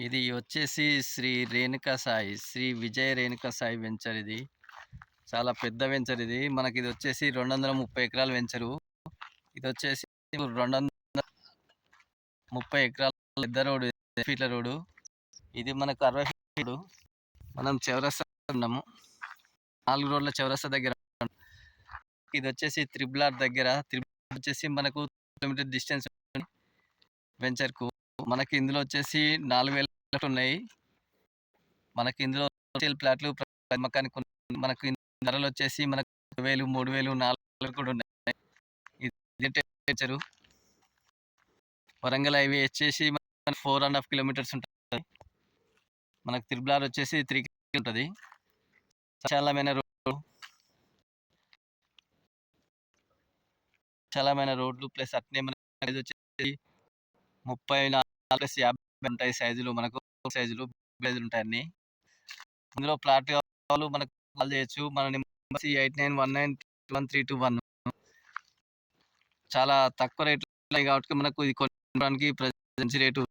ఇది వచ్చేసి శ్రీ విజయ రేణుకా సాయి వెంచర్ ఇది. చాలా పెద్ద వెంచర్ ఇది. మనకిది వచ్చేసి 230 ఎకరాల వెంచరు. ఇదొచ్చేసి 230 ఎకరాల పెద్ద రోడ్డు, ఫీట్ల రోడ్డు. ఇది మనకు 60 ఫీట్. మనం చౌరస్తా ఉన్నాము. 4 రోడ్ల చౌరస్తా దగ్గర. ఇదొచ్చేసి త్రిబుల్ ఆర్ దగ్గర. త్రిబుల్ ఆర్ వచ్చేసి మనకు కిలోమీటర్ డిస్టెన్స్ వెంచర్‌కు. మనకి ఇందులో వచ్చేసి 4000 ఫ్లాట్లు ఉన్నాయి. మనకి ఇందులో సేల్ ఫ్లాట్లు అమ్మకానికి ఉన్నాయి. మనకు ధరలొచ్చేసి మనకు 2000, 3000, 4000 కూడా ఉన్నాయి. ఇది వెంచరు. వరంగల్ హైవే వచ్చేసి మనకు 4½ కిలోమీటర్స్ ఉంటది. మనకు త్రిబుల్ ఆర్ వచ్చేసి 3 ఉంటది. విశాలమైన రోడ్లు, రోడ్లు ప్లస్ అట్నే మనకి సైజ్ వచ్చేసి 34+50 ఉంటాయి సైజులు. మనకు సైజులు ఉంటాయి అన్ని. ఇందులో ప్లాట్ కావాలి మనకు కాల్ చేయొచ్చు. మన నెంబర్ 89192131. చాలా తక్కువ రేట్లు ఉన్నాయి కాబట్టి మనకు ఇది కొనడానికి మంచి రేటు